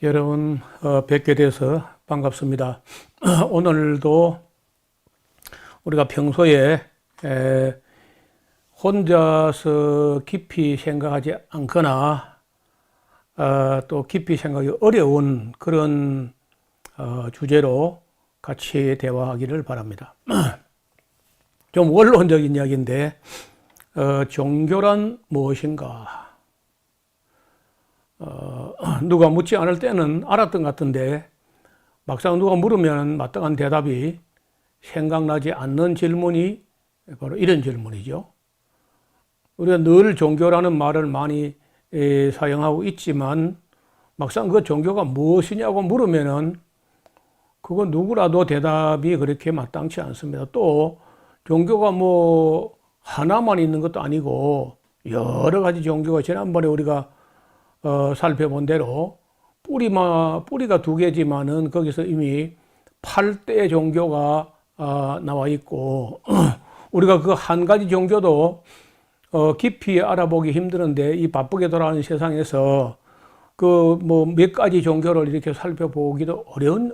여러분 뵙게 돼서 반갑습니다. 오늘도 우리가 평소에 혼자서 깊이 생각하지 않거나 또 깊이 생각하기 어려운 그런 주제로 같이 대화하기를 바랍니다. 좀 원론적인 이야기인데 종교란 무엇인가? 누가 묻지 않을 때는 알았던 것 같은데 막상 누가 물으면 마땅한 대답이 생각나지 않는 질문이 바로 이런 질문이죠. 우리가 늘 종교라는 말을 많이 사용하고 있지만 막상 그 종교가 무엇이냐고 물으면은 그거 누구라도 대답이 그렇게 마땅치 않습니다. 또 종교가 뭐 하나만 있는 것도 아니고 여러 가지 종교가 지난번에 우리가 살펴본 대로 뿌리가 두 개지만은 거기서 이미 8대 종교가 나와 있고 우리가 그 한 가지 종교도 깊이 알아보기 힘드는데 이 바쁘게 돌아가는 세상에서 그 뭐 몇 가지 종교를 이렇게 살펴보기도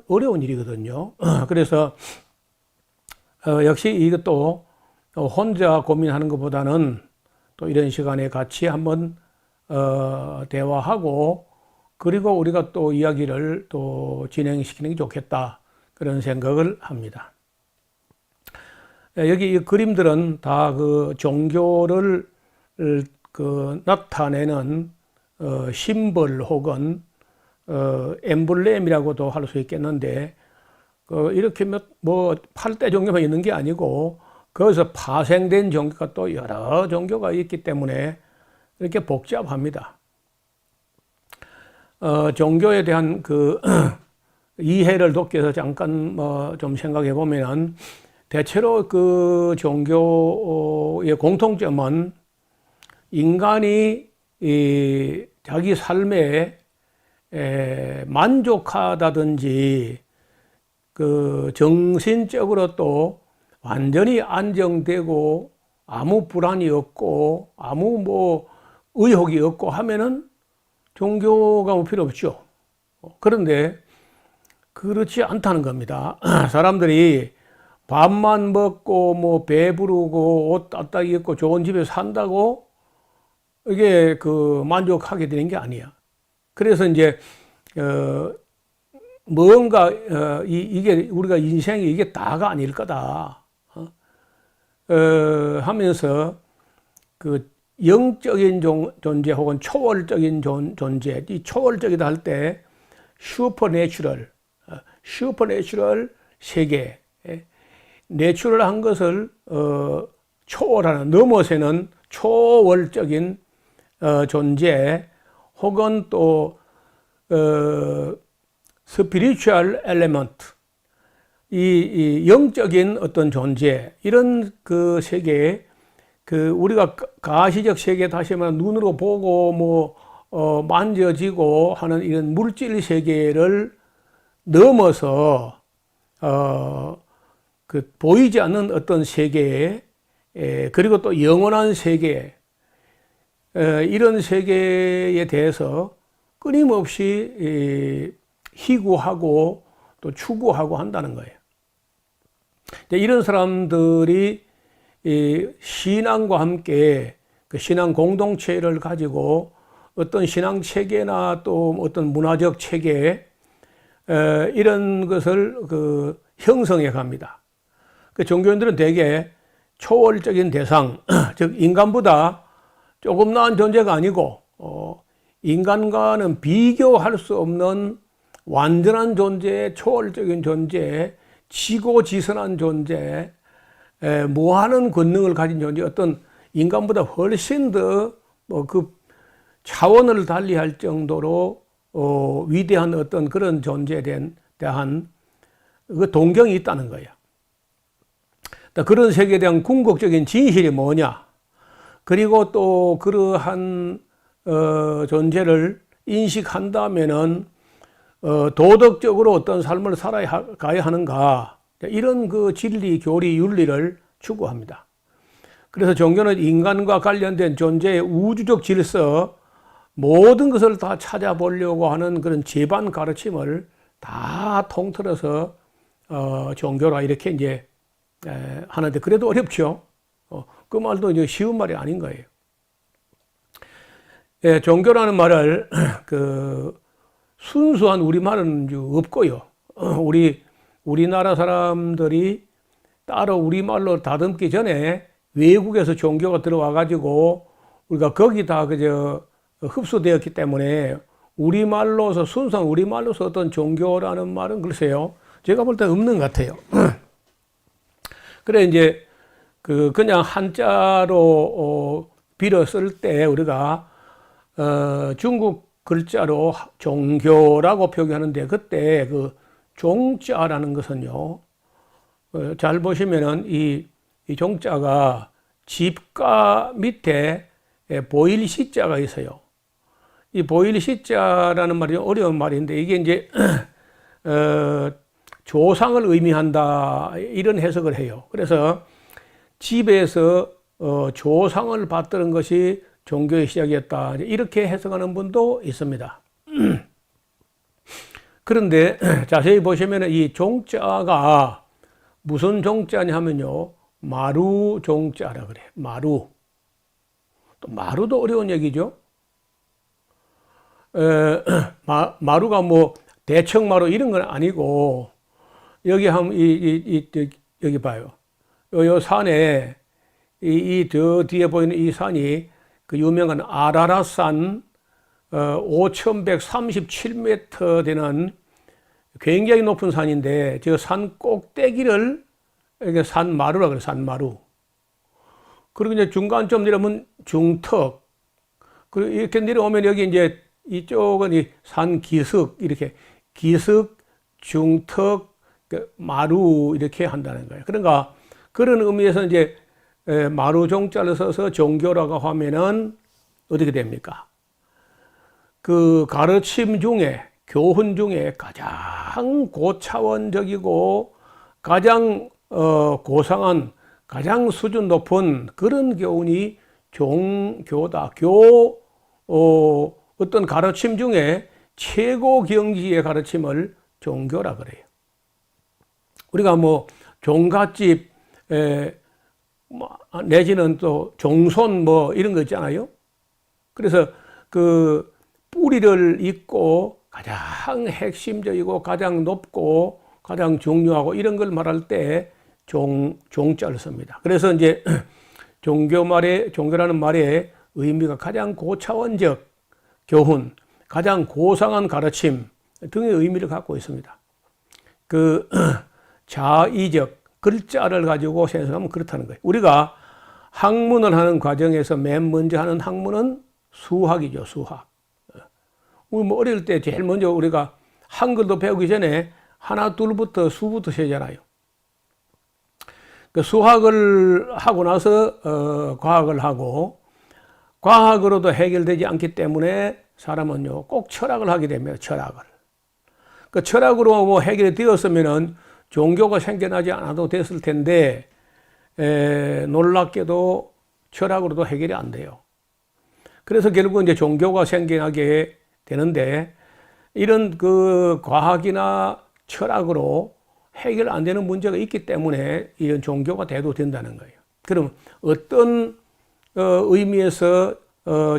어려운 일이거든요. 그래서 역시 이것도 혼자 고민하는 것보다는 또 이런 시간에 같이 한번 대화하고 그리고 우리가 또 이야기를 또 진행시키는 게 좋겠다 그런 생각을 합니다. 여기 이 그림들은 다 그 종교를 나타내는 심벌 혹은 엠블렘이라고도 할 수 있겠는데 이렇게 뭐 8대 종교만 있는 게 아니고 거기서 파생된 종교가 또 여러 종교가 있기 때문에 이렇게 복잡합니다. 종교에 대한 그 이해를 돕기 위해서 잠깐 좀 생각해 보면은 대체로 그 종교의 공통점은 인간이 자기 삶에 만족하다든지 그 정신적으로 또 완전히 안정되고 아무 불안이 없고 아무 뭐 의혹이 없고 하면은 종교가 뭐 필요 없죠. 그런데 그렇지 않다는 겁니다. 사람들이 밥만 먹고 뭐 배부르고 옷 따뜻하게 입고 좋은 집에 산다고 이게 그 만족하게 되는 게 아니야. 그래서 이제 뭔가 이게 우리가 인생이 이게 다가 아닐 거다 하면서 그 영적인 존재 혹은 초월적인 존재, 이 초월적이다 할 때 슈퍼내추럴 세계, 내추럴한 것을 초월하는 넘어서는 초월적인 존재 혹은 또 스피리추얼 엘레먼트, 이 영적인 어떤 존재 이런 그 세계에 그 우리가 가시적 세계 다시 말하면 눈으로 보고 뭐 만져지고 하는 이런 물질 세계를 넘어서 그 보이지 않는 어떤 세계에 그리고 또 영원한 세계 이런 세계에 대해서 끊임없이 희구하고 또 추구하고 한다는 거예요. 이런 사람들이 신앙과 함께 그 신앙 공동체를 가지고 어떤 신앙 체계나 또 어떤 문화적 체계 이런 것을 그 형성해 갑니다. 그 종교인들은 대개 초월적인 대상, 즉 인간보다 조금 나은 존재가 아니고 인간과는 비교할 수 없는 완전한 존재, 초월적인 존재, 지고지선한 존재, 무한한 권능을 가진 존재, 어떤 인간보다 훨씬 더 그 차원을 달리할 정도로 위대한 어떤 그런 존재에 대한 그 동경이 있다는 거예요. 그런 세계에 대한 궁극적인 진실이 뭐냐? 그리고 또 그러한 존재를 인식한다면은 도덕적으로 어떤 삶을 살아가야 하는가? 이런 그 진리, 교리, 윤리를 추구합니다. 그래서 종교는 인간과 관련된 존재의 우주적 질서, 모든 것을 다 찾아보려고 하는 그런 제반 가르침을 다 통틀어서 종교라 이렇게 이제 하는데, 그래도 어렵죠. 그 말도 이제 쉬운 말이 아닌 거예요. 예, 종교라는 말을 순수한 우리말은 없고요. 우리나라 사람들이 따로 우리말로 다듬기 전에 외국에서 종교가 들어와 가지고 우리가 거기다 그저 흡수되었기 때문에 우리말로서 순수한 우리말로서 어떤 종교라는 말은 글쎄요, 제가 볼 때 없는 것 같아요. 그래 이제 그냥 한자로 빌어 쓸 때 우리가 중국 글자로 종교라고 표기하는데, 그때 그 종자라는 것은요, 잘 보시면은 이 종자가 집가 밑에 보일 시자가 있어요. 이 보일 시자라는 말이 어려운 말인데, 이게 이제 조상을 의미한다 이런 해석을 해요. 그래서 집에서 조상을 받드는 것이 종교의 시작이었다 이렇게 해석하는 분도 있습니다. 그런데 자세히 보시면 이 종자가 무슨 종자냐 하면요, 마루 종자라 그래. 마루. 또 마루도 어려운 얘기죠. 마루가 뭐 대청마루 이런 건 아니고, 여기 한번 여기 봐요. 요 산에 저 뒤에 보이는 이 산이 그 유명한 아라라산 5,137m 되는 굉장히 높은 산인데, 저 산 꼭대기를 이게 산마루라 그래요. 산마루. 그리고 이제 중간쯤 내려오면 중턱. 그리고 이렇게 내려오면 여기 이제 이쪽은 이 산기슭, 이렇게 기슭, 중턱, 마루 이렇게 한다는 거예요. 그러니까 그런 의미에서 이제 마루 종자를 써서 종교라고 하면은 어떻게 됩니까? 그 가르침 중에, 교훈 중에 가장 고차원적이고 가장 고상한, 가장 수준 높은 그런 교훈이 종교다. 어떤 가르침 중에 최고 경지의 가르침을 종교라 그래요. 우리가 뭐 종갓집 내지는 또 종손 뭐 이런 거 있잖아요. 그래서 그 뿌리를 잇고 가장 핵심적이고 가장 높고 가장 중요하고 이런 걸 말할 때 종자를 씁니다. 그래서 이제 종교라는 말의 의미가 가장 고차원적 교훈, 가장 고상한 가르침 등의 의미를 갖고 있습니다. 그 자의적 글자를 가지고 생각하면 그렇다는 거예요. 우리가 학문을 하는 과정에서 맨 먼저 하는 학문은 수학이죠, 수학. 우리 뭐 어릴 때 제일 먼저 우리가 한글도 배우기 전에 하나, 둘부터 수부터 세잖아요. 그 수학을 하고 나서 과학을 하고, 과학으로도 해결되지 않기 때문에 사람은요 꼭 철학을 하게 됩니다. 철학을. 그 철학으로 뭐 해결이 되었으면은 종교가 생겨나지 않아도 됐을 텐데, 놀랍게도 철학으로도 해결이 안 돼요. 그래서 결국 이제 종교가 생겨나게 되는데, 이런 그 과학이나 철학으로 해결 안 되는 문제가 있기 때문에 이런 종교가 돼도 된다는 거예요. 그럼 어떤 의미에서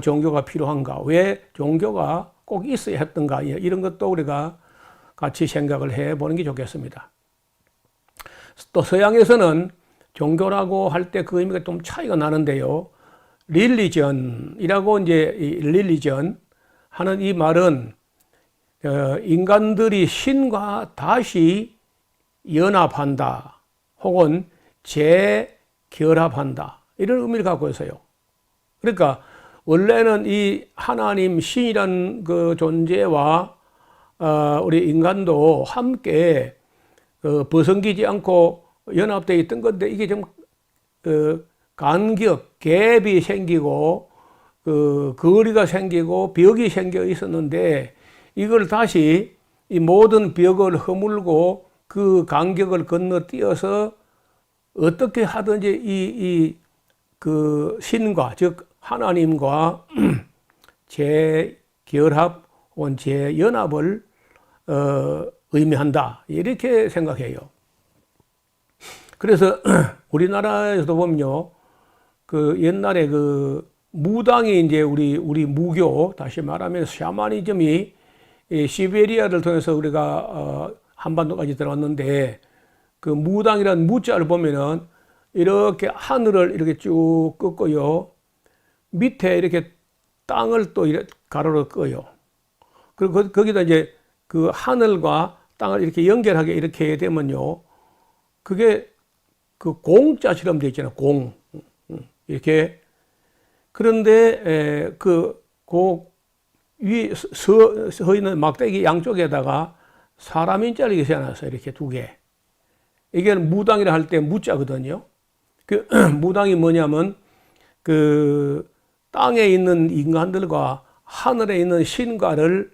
종교가 필요한가? 왜 종교가 꼭 있어야 했던가? 이런 것도 우리가 같이 생각을 해 보는 게 좋겠습니다. 또 서양에서는 종교라고 할 때 그 의미가 좀 차이가 나는데요. 릴리전이라고 이제 릴리전 하는 이 말은 인간들이 신과 다시 연합한다 혹은 재결합한다 이런 의미를 갖고 있어요. 그러니까 원래는 이 하나님 신이라는 그 존재와 우리 인간도 함께 벗어기지 않고 연합되어 있던 건데, 이게 좀 간격, 갭이 생기고 거리가 생기고 벽이 생겨 있었는데, 이걸 다시 이 모든 벽을 허물고 그 간격을 건너뛰어서 어떻게 하든지 그 신과, 즉 하나님과 재결합 혹은 재연합을 의미한다. 이렇게 생각해요. 그래서 우리나라에서도 보면요, 그 옛날에 그 무당이 이제 우리 무교, 다시 말하면 샤머니즘이 시베리아를 통해서 우리가 한반도까지 들어왔는데, 그 무당이라는 무자를 보면은 이렇게 하늘을 이렇게 쭉 긋고요, 밑에 이렇게 땅을 또 이렇게 가로로 끄요. 그리고 거기다 이제 그 하늘과 땅을 이렇게 연결하게 이렇게 되면요, 그게 그 공자처럼 되어 있잖아요. 공. 이렇게. 그런데 위에 서 있는 막대기 양쪽에다가 사람 인자를 이렇게 세워놨어요. 이렇게 두 개. 이게 무당이라 할 때 무자거든요. 그 무당이 뭐냐면 그 땅에 있는 인간들과 하늘에 있는 신과를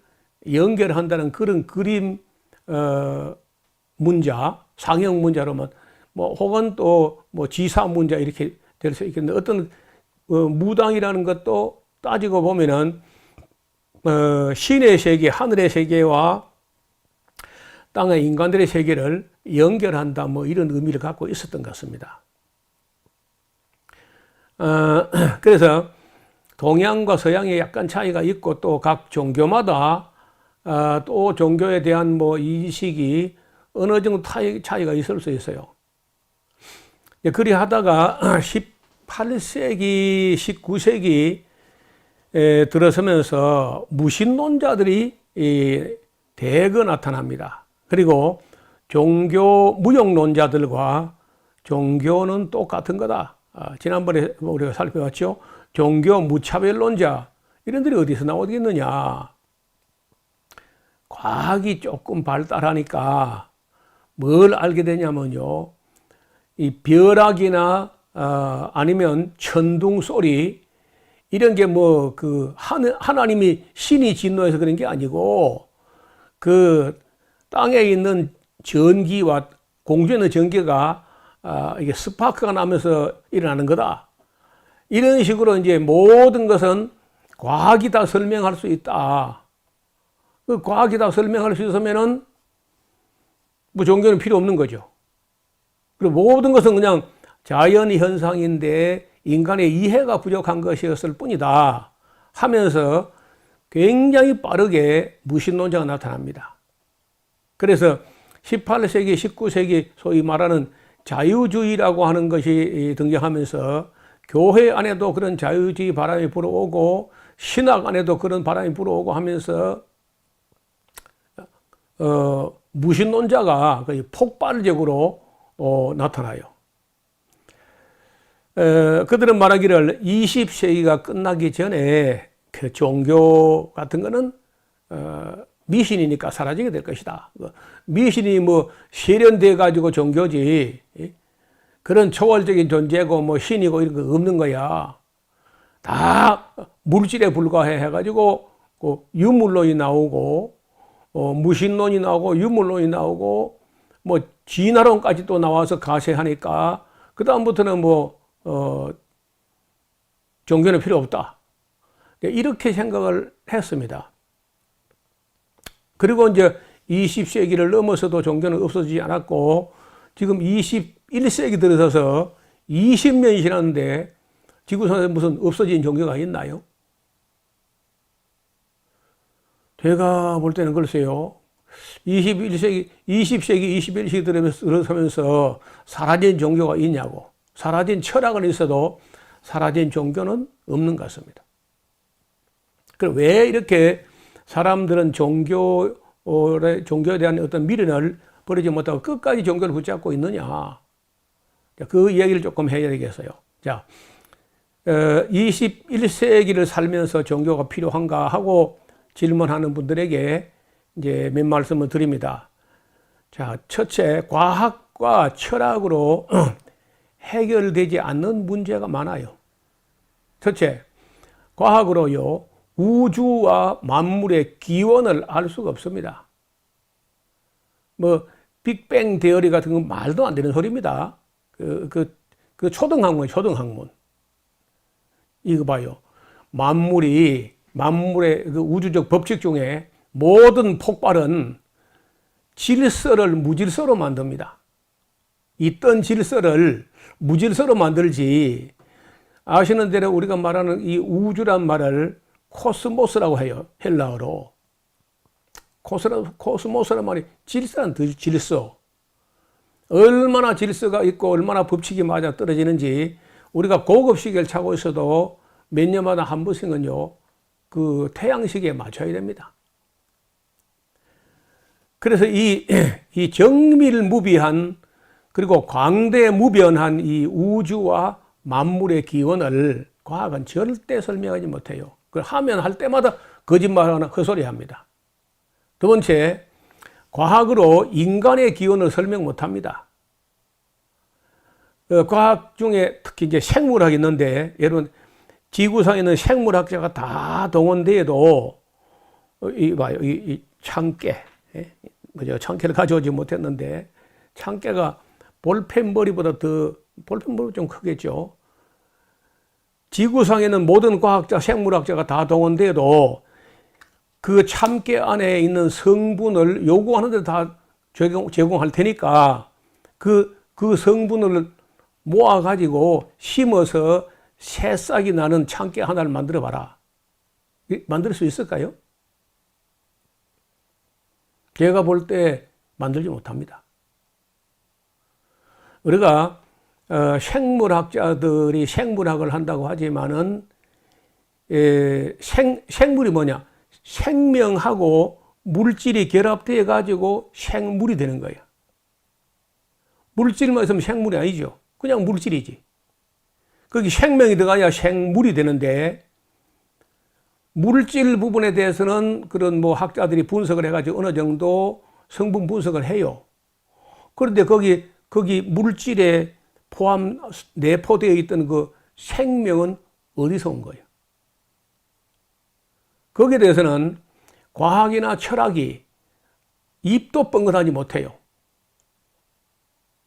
연결한다는 그런 그림 문자, 상형 문자로만 뭐 혹은 또 뭐 지사 문자 이렇게 될 수 있겠는데, 어떤 무당이라는 것도 따지고 보면은 신의 세계, 하늘의 세계와 땅의 인간들의 세계를 연결한다, 뭐 이런 의미를 갖고 있었던 것 같습니다. 그래서 동양과 서양에 약간 차이가 있고, 또 각 종교마다 또 종교에 대한 뭐 인식이 어느 정도 차이가 있을 수 있어요. 그리 하다가 18세기, 19세기 들어서면서 무신론자들이 대거 나타납니다. 그리고 종교 무용론자들과 종교는 똑같은 거다. 지난번에 우리가 살펴봤죠. 종교 무차별론자, 이런들이 어디서 나오겠느냐. 과학이 조금 발달하니까 뭘 알게 되냐면요, 이 벼락이나 아니면 천둥 소리, 이런 게 뭐 그 하나님이 신이 진노해서 그런 게 아니고, 그 땅에 있는 전기와 공중에 있는 전기가 이게 스파크가 나면서 일어나는 거다. 이런 식으로 이제 모든 것은 과학이 다 설명할 수 있다. 그 과학이 다 설명할 수 있으면은 뭐 종교는 필요 없는 거죠. 그리고 모든 것은 그냥 자연 현상인데 인간의 이해가 부족한 것이었을 뿐이다 하면서 굉장히 빠르게 무신론자가 나타납니다. 그래서 18세기, 19세기 소위 말하는 자유주의라고 하는 것이 등장하면서 교회 안에도 그런 자유주의 바람이 불어오고 신학 안에도 그런 바람이 불어오고 하면서 무신론자가 거의 폭발적으로 나타나요. 그들은 말하기를 20세기가 끝나기 전에 그 종교 같은 거는 미신이니까 사라지게 될 것이다. 미신이 뭐 세련돼 가지고 종교지, 그런 초월적인 존재고 뭐 신이고 이런 거 없는 거야. 다 물질에 불과해 해가지고 유물론이 나오고 무신론이 나오고 유물론이 나오고 뭐 진화론까지 또 나와서 가세하니까 그 다음부터는 뭐 종교는 필요 없다, 이렇게 생각을 했습니다. 그리고 이제 20세기를 넘어서도 종교는 없어지지 않았고, 지금 21세기 들어서서 20년이 지났는데 지구상에 무슨 없어진 종교가 있나요? 제가 볼 때는 글쎄요, 20세기, 21세기 들어서면서 사라진 종교가 있냐고, 사라진 철학은 있어도 사라진 종교는 없는 것 같습니다. 그럼 왜 이렇게 사람들은 종교에 대한 어떤 미련을 버리지 못하고 끝까지 종교를 붙잡고 있느냐, 그 이야기를 조금 해야 되겠어요. 자, 21세기를 살면서 종교가 필요한가 하고 질문하는 분들에게 이제 몇 말씀을 드립니다. 자, 첫째, 과학과 철학으로 해결되지 않는 문제가 많아요. 첫째, 과학으로요, 우주와 만물의 기원을 알 수가 없습니다. 뭐 빅뱅 데어리 같은 건 말도 안 되는 소리입니다. 그 초등학문. 이거 봐요. 만물이 만물의 그 우주적 법칙 중에 모든 폭발은 질서를 무질서로 만듭니다. 있던 질서를 무질서로 만들지. 아시는 대로 우리가 말하는 이 우주란 말을 코스모스라고 해요. 헬라어로. 코스모스란 말이 질서란 질서. 얼마나 질서가 있고 얼마나 법칙이 맞아 떨어지는지 우리가 고급 시계를 차고 있어도 몇 년마다 한 번씩은요, 그 태양시계에 맞춰야 됩니다. 그래서 이 정밀무비한 그리고 광대무변한 이 우주와 만물의 기원을 과학은 절대 설명하지 못해요. 그걸 하면 할 때마다 거짓말하거나 헛소리합니다. 두 번째, 과학으로 인간의 기원을 설명 못합니다. 과학 중에 특히 이제 생물학이 있는데, 여러분 지구상에 있는 생물학자가 다 동원돼도 이 참깨, 참깨를 가져오지 못했는데 참깨가 볼펜 머리보다 볼펜 머리보다 좀 크겠죠. 지구상에는 모든 과학자, 생물학자가 다 동원돼도 그 참깨 안에 있는 성분을 요구하는 데 다 제공할 테니까 그 성분을 모아가지고 심어서 새싹이 나는 참깨 하나를 만들어 봐라. 만들 수 있을까요? 제가 볼 때 만들지 못합니다. 우리가 생물학자들이 생물학을 한다고 하지만은 생물이 뭐냐? 생명하고 물질이 결합되어 가지고 생물이 되는 거예요. 물질만 있으면 생물이 아니죠. 그냥 물질이지. 거기 생명이 들어가야 생물이 되는데, 물질 부분에 대해서는 그런 뭐 학자들이 분석을 해가지고 어느 정도 성분 분석을 해요. 그런데 거기 물질에 내포되어 있던 그 생명은 어디서 온 거예요? 거기에 대해서는 과학이나 철학이 입도 뻥긋하지 못해요.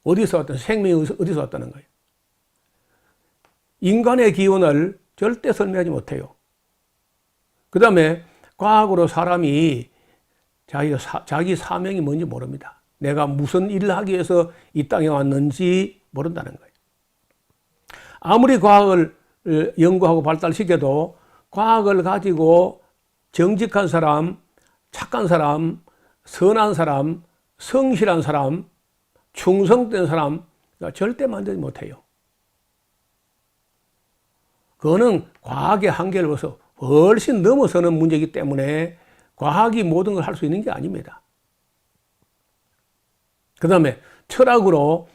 어디서 왔던, 생명이 어디서 왔다는 거예요? 인간의 기원을 절대 설명하지 못해요. 그 다음에 과학으로 사람이 자기 사명이 뭔지 모릅니다. 내가 무슨 일을 하기 위해서 이 땅에 왔는지 모른다는 거예요. 아무리 과학을 연구하고 발달시켜도 과학을 가지고 정직한 사람, 착한 사람, 선한 사람, 성실한 사람, 충성된 사람 절대 만들지 못해요. 그거는 과학의 한계를 벗어 훨씬 넘어서는 문제이기 때문에 과학이 모든 걸 할 수 있는 게 아닙니다. 그 다음에 철학으로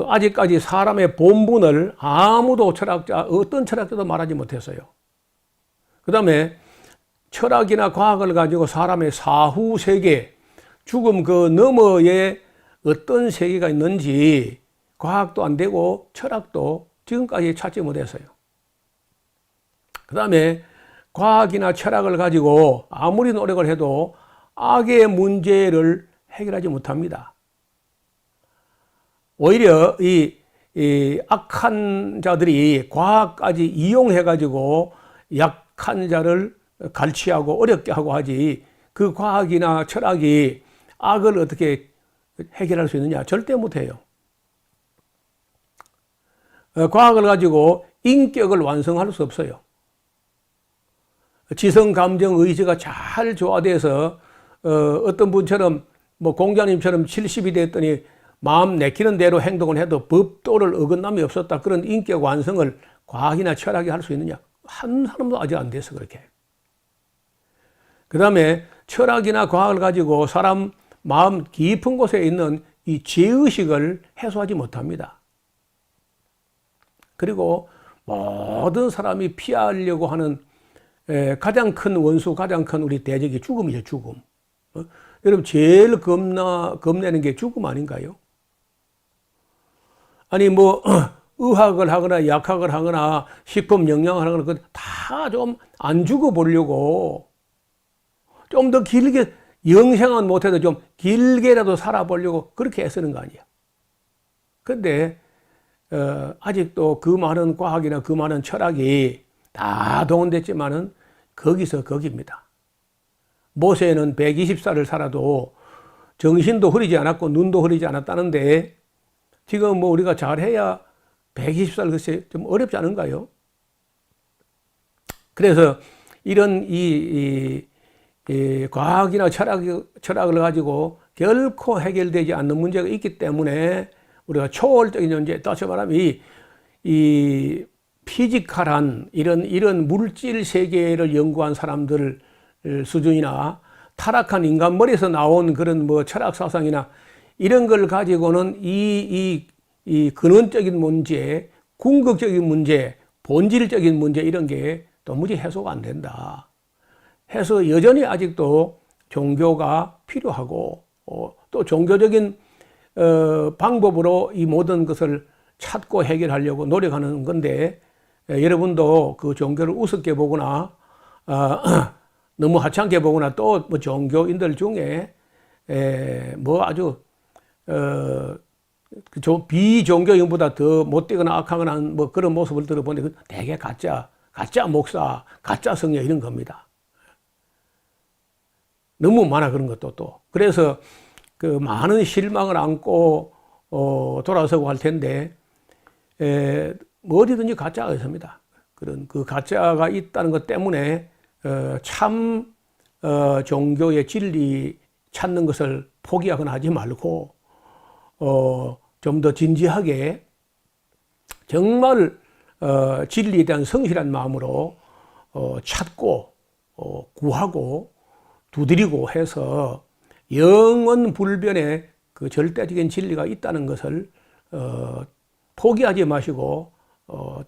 아직까지 사람의 본분을 아무도 어떤 철학자도 말하지 못했어요. 그 다음에 철학이나 과학을 가지고 사람의 사후 세계, 죽음 그 너머에 어떤 세계가 있는지 과학도 안 되고 철학도 지금까지 찾지 못했어요. 그 다음에 과학이나 철학을 가지고 아무리 노력을 해도 악의 문제를 해결하지 못합니다. 오히려 이 악한 자들이 과학까지 이용해가지고 약한 자를 갈취하고 어렵게 하고 하지, 그 과학이나 철학이 악을 어떻게 해결할 수 있느냐? 절대 못해요. 과학을 가지고 인격을 완성할 수 없어요. 지성, 감정, 의지가 잘 조화돼서 어떤 분처럼 뭐 공자님처럼 70이 됐더니 마음 내키는 대로 행동을 해도 법도를 어긋남이 없었다. 그런 인격 완성을 과학이나 철학이 할 수 있느냐? 한 사람도 아직 안 돼서 그렇게. 그 다음에 철학이나 과학을 가지고 사람 마음 깊은 곳에 있는 이 죄의식을 해소하지 못합니다. 그리고 모든 사람이 피하려고 하는 가장 큰 원수, 가장 큰 우리 대적이 죽음이죠, 죽음. 여러분, 제일 겁내는 게 죽음 아닌가요? 아니, 뭐, 의학을 하거나 약학을 하거나 식품 영양을 하거나 다 좀 안 죽어보려고 좀 더 길게, 영생은 못해도 좀 길게라도 살아보려고 그렇게 애쓰는 거 아니야. 근데, 아직도 그 많은 과학이나 그 많은 철학이 다 동원됐지만은 거기서 거기입니다. 모세는 120살을 살아도 정신도 흐리지 않았고 눈도 흐리지 않았다는데 지금 뭐 우리가 잘해야 120살 글쎄 좀 어렵지 않은가요? 그래서 이런 과학이나 철학을 가지고 결코 해결되지 않는 문제가 있기 때문에 우리가 초월적인 존재, 다시 말하면 이 피지컬한 이런 물질 세계를 연구한 사람들 수준이나 타락한 인간 머리에서 나온 그런 뭐 철학 사상이나 이런 걸 가지고는 이 근원적인 문제, 궁극적인 문제, 본질적인 문제 이런 게 도무지 해소가 안 된다. 해서 여전히 아직도 종교가 필요하고 또 종교적인 방법으로 이 모든 것을 찾고 해결하려고 노력하는 건데 여러분도 그 종교를 우습게 보거나 너무 하찮게 보거나 또 뭐 종교인들 중에 뭐 아주 비종교인보다 더 못되거나 악하거나 뭐 그런 모습을 들어보니 대개 가짜 목사, 가짜 성령 이런 겁니다. 너무 많아 그런 것도 또. 그래서 그 많은 실망을 안고 돌아서고 할 텐데 뭐 어디든지 가짜가 있습니다. 그런 그 가짜가 있다는 것 때문에 참 종교의 진리 찾는 것을 포기하거나 하지 말고 좀 더 진지하게 정말 진리에 대한 성실한 마음으로 찾고 구하고 두드리고 해서 영원 불변의 그 절대적인 진리가 있다는 것을 포기하지 마시고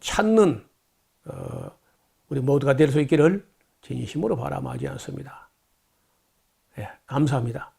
찾는 우리 모두가 될 수 있기를 진심으로 바람하지 않습니다. 예, 감사합니다.